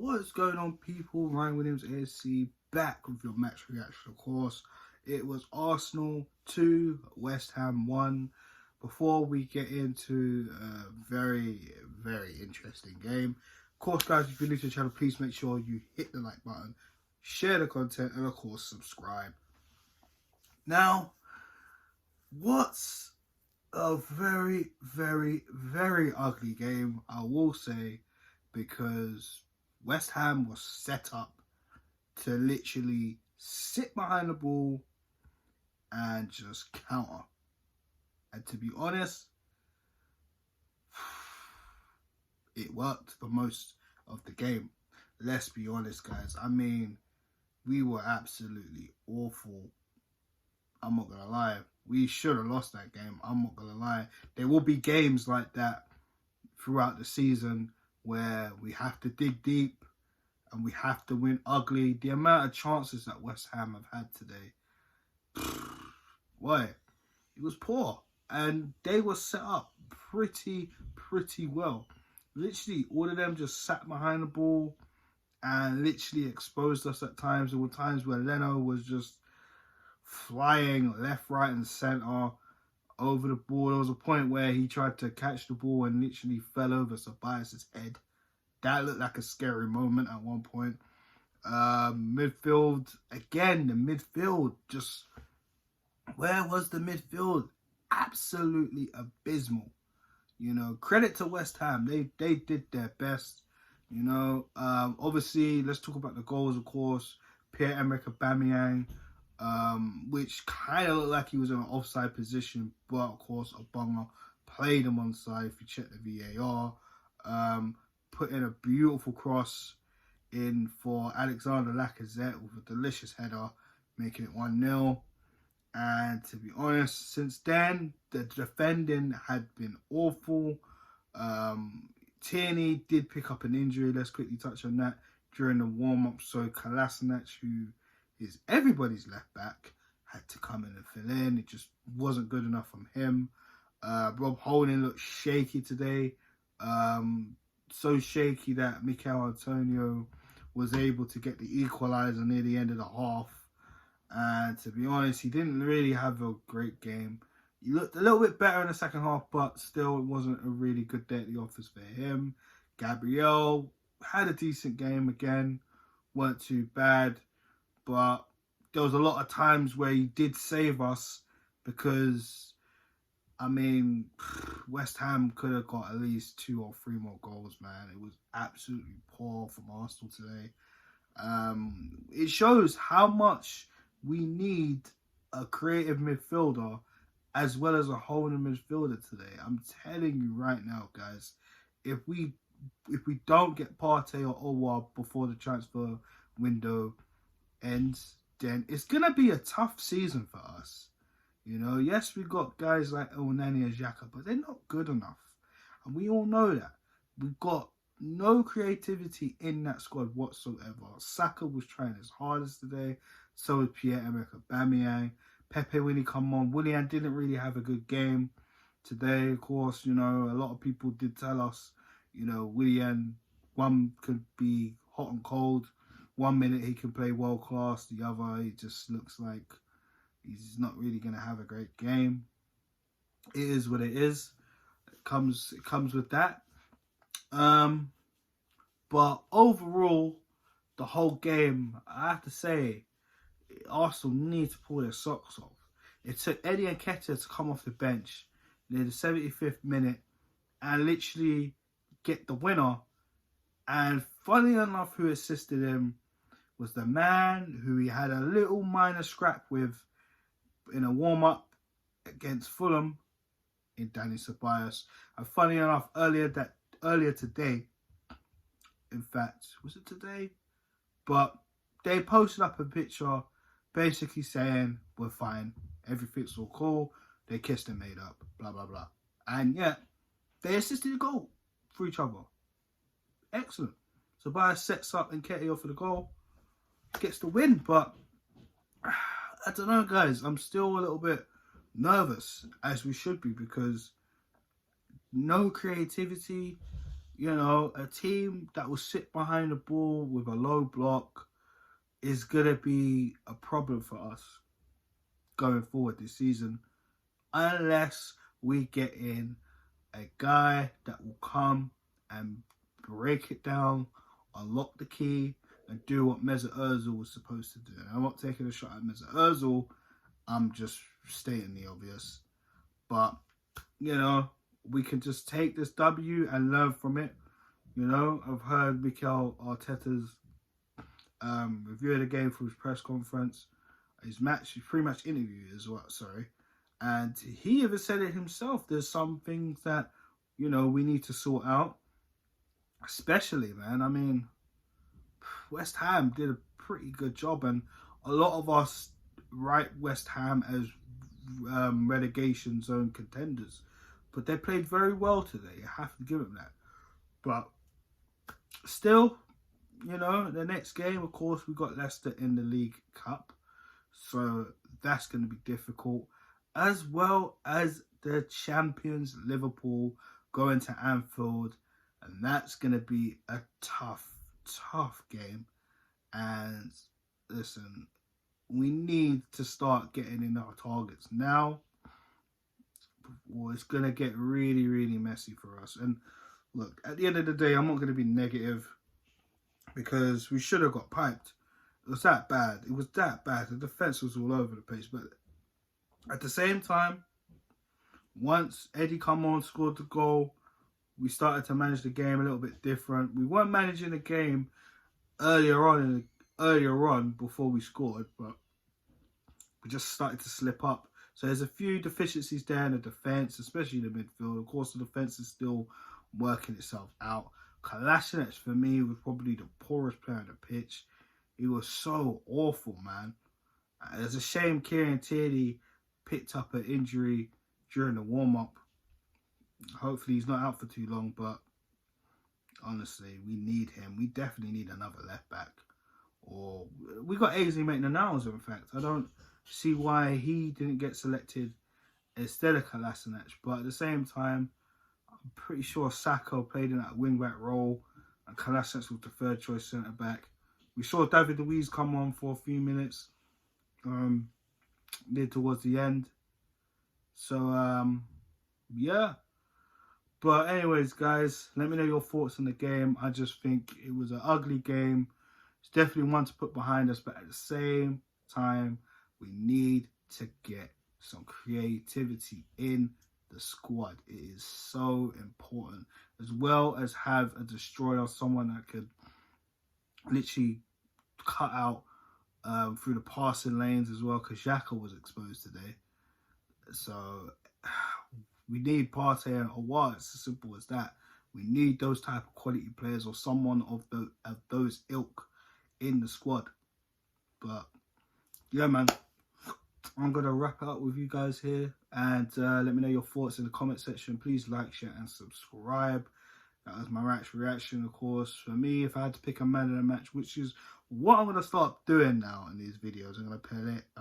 What's going on, people? Ryan Williams, ASC, back with your match reaction. Of course, it was Arsenal 2, West Ham 1. Before we get into a very, very interesting game, of course, guys, if you're new to the channel, please make sure you hit the like button, share the content, and of course, subscribe. Now, what's a very, very, very ugly game, I will say, because West Ham was set up to literally sit behind the ball and just counter. And to be honest, it worked for most of the game. Let's be honest, guys. I mean, we were absolutely awful. I'm not going to lie. We should have lost that game. I'm not going to lie. There will be games like that throughout the season where we have to dig deep and we have to win ugly. The amount of chances that West Ham have had today, boy, it was poor. And they were set up pretty well. Literally, all of them just sat behind the ball and literally exposed us at times. There were times where Leno was just flying left, right, and centre over the ball. There was a point where he tried to catch the ball and literally fell over Ceballos' head. That looked like a scary moment at one point. Midfield, again, the midfield, just, where was the midfield? Absolutely abysmal. You know, credit to West Ham. They did their best. You know, obviously, let's talk about the goals, of course. Pierre-Emerick Aubameyang, which kind of looked like he was in an offside position, but of course, Obama played him onside if you check the VAR. Put in a beautiful cross in for Alexander Lacazette with a delicious header, making it 1-0. And to be honest, since then, the defending had been awful. Tierney did pick up an injury. Let's quickly touch on that during the warm-up. So Kolasinac, who is everybody's left back, had to come in and fill in. It just wasn't good enough from him. Rob Holding looked shaky today. So shaky that Mikel Antonio was able to get the equaliser near the end of the half. And to be honest, he didn't really have a great game. He looked a little bit better in the second half, but still it wasn't a really good day at the office for him. Gabriel had a decent game again. Weren't too bad. But there was a lot of times where he did save us because, I mean, West Ham could have got at least 2 or 3 more goals, man. It was absolutely poor from Arsenal today. It shows how much we need a creative midfielder as well as a holding midfielder today. I'm telling you right now, guys, if we don't get Partey or Owa before the transfer window ends, then it's gonna be a tough season for us. You know, yes, we got guys like Elneny and Xhaka, but they're not good enough. And we all know that. We've got no creativity in that squad whatsoever. Saka was trying his hardest today. So was Pierre-Emerick Aubameyang. Pepe, when he come on, Willian didn't really have a good game today. Of course, you know, a lot of people did tell us, you know, Willian, one could be hot and cold. 1 minute he can play world class. The other, he just looks like he's not really going to have a great game. It is what it is. It comes with that. But overall, the whole game, I have to say, Arsenal need to pull their socks off. It took Eddie Nketiah to come off the bench near the 75th minute and literally get the winner. And funny enough, who assisted him was the man who he had a little minor scrap with in a warm-up against Fulham, in Dani Ceballos. And funny enough, earlier today, in fact, was it today? But they posted up a picture basically saying, we're fine, everything's all cool, they kissed and made up, blah, blah, blah. And yeah, they assisted a goal for each other. Excellent. Ceballos sets up Nketiah for the goal, gets the win, but I don't know, guys. I'm still a little bit nervous, as we should be, because no creativity, you know, a team that will sit behind the ball with a low block is going to be a problem for us going forward this season, unless we get in a guy that will come and break it down, unlock the key, and do what Mesut Ozil was supposed to do. And I'm not taking a shot at Mesut Ozil. I'm just stating the obvious. But, you know, we can just take this W and learn from it. You know, I've heard Mikel Arteta's review of the game for his press conference, his pre-match interview as well, sorry. And he even said it himself. There's some things that, you know, we need to sort out. Especially, man, I mean, West Ham did a pretty good job, and a lot of us write West Ham as relegation zone contenders. But they played very well today. You have to give them that. But still, you know, the next game, of course, we got Leicester in the League Cup. So that's going to be difficult. As well as the champions, Liverpool, going to Anfield. And that's going to be a tough game. And listen, we need to start getting in our targets now, or it's going to get really, really messy for us. And look, at the end of the day, I'm not going to be negative because we should have got piped. It was that bad. It was that bad. The defence was all over the place. But at the same time, once Eddie come on, scored the goal, we started to manage the game a little bit different. We weren't managing the game earlier on before we scored, but we just started to slip up. So there's a few deficiencies there in the defence, especially the midfield. Of course, the defence is still working itself out. Kolasinac, for me, was probably the poorest player on the pitch. He was so awful, man. It's a shame Kieran Tierney picked up an injury during the warm-up. Hopefully he's not out for too long, but honestly, we need him. We definitely need another left-back. Or we got Ainsley Maitland-Niles, in fact. I don't see why he didn't get selected instead of Kolasinac. But at the same time, I'm pretty sure Saka played in that wing-back role and Kolasinac was the third-choice centre-back. We saw David Luiz come on for a few minutes near towards the end. So, yeah. But anyways, guys, let me know your thoughts on the game. I just think it was an ugly game. It's definitely one to put behind us. But at the same time, we need to get some creativity in the squad. It is so important. As well as have a destroyer, someone that could literally cut out through the passing lanes as well. Because Xhaka was exposed today. So we need Partey and Aouar. It's as simple as that. We need those type of quality players or someone of those ilk in the squad. But yeah, man, I'm gonna wrap it up with you guys here, and let me know your thoughts in the comment section. Please like, share, and subscribe. That was my match reaction, of course. For me, if I had to pick a man of the match, which is what I'm gonna start doing now in these videos, I'm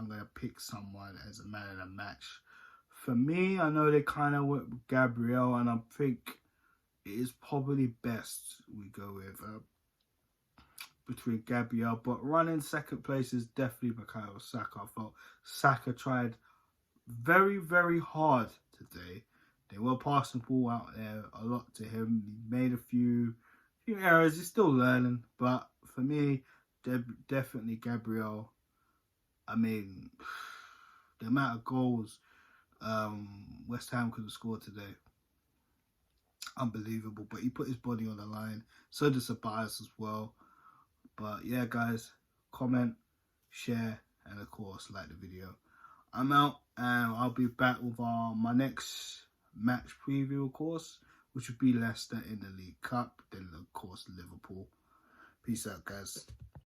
gonna pick someone as a man of the match. For me, I know they kind of went with Gabriel, and I think it is probably best we go with between Gabriel. But running second place is definitely Bukayo Saka. I felt Saka tried very, very hard today. They were passing the ball out there a lot to him. He made a few errors. He's still learning. But for me, definitely Gabriel. I mean, the amount of goals West Ham could have scored today, unbelievable. But he put his body on the line. So did Ceballos as well. But yeah, guys, comment, share, and of course like the video. I'm out, and I'll be back with my next match preview, of course, which would be Leicester in the League Cup, then of course Liverpool. Peace out, guys.